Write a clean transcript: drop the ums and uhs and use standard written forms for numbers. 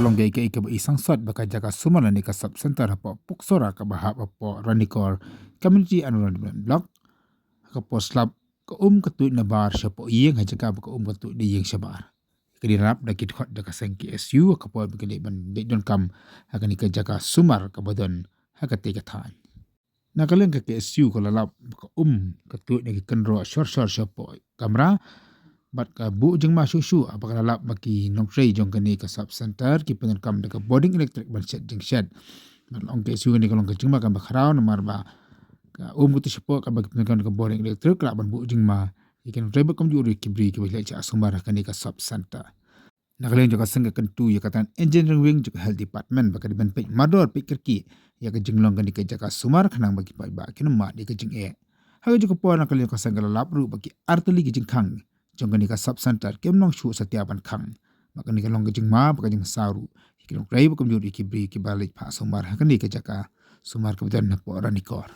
kalong gay ke isang sot baka Jaka Sumar ni ka sub center hapo Puksora ka bahap hapo Ranikor community environment block ka po slab ka ka Tuid na bar Shapoh yeng ha Jaka ka ka Tuid di yeng shabar kadi rap da kit hot Jaka sengki SU ka po bigani ban de don kam ha ka ni ka Jaka Sumar ka badon ha ka te ka than nakaleng ka SU ko lalap ka ka Tuid ni kan ro shor Shapoh kamera bat ka bu jeng ma shu apa lalap baki nongtrei jong kani ka sub center ki pen kam de ka boarding electric ban set jeng shed bat long ke su ni kalong ka jeng ma kan bakharau namar ba ka tu Shapoh ka baki pen kan ka boarding electric la ban bu jeng ma ikan reba kam juri ki bri ki bela cha Sumar kani ka sub center nakaleng joka sengka kentu ya katan engineering wing juga health department baka di ban pe mador pikir ki ya ka jenglong kani ka Jaka Sumar kanang bagi pa ba kin ma di ka jeng e ha juga po nakaleng ka sengka lap ru bagi arteli ki jeng khang jong ni ka sub center kem nong shu setiapan khang maka ni ka long jing ma baka jing saru ki long rai bu kam juri ki bri ki balik pa Sumar ha kan ni ka Jaka Sumar ka dan nak po Ranikor.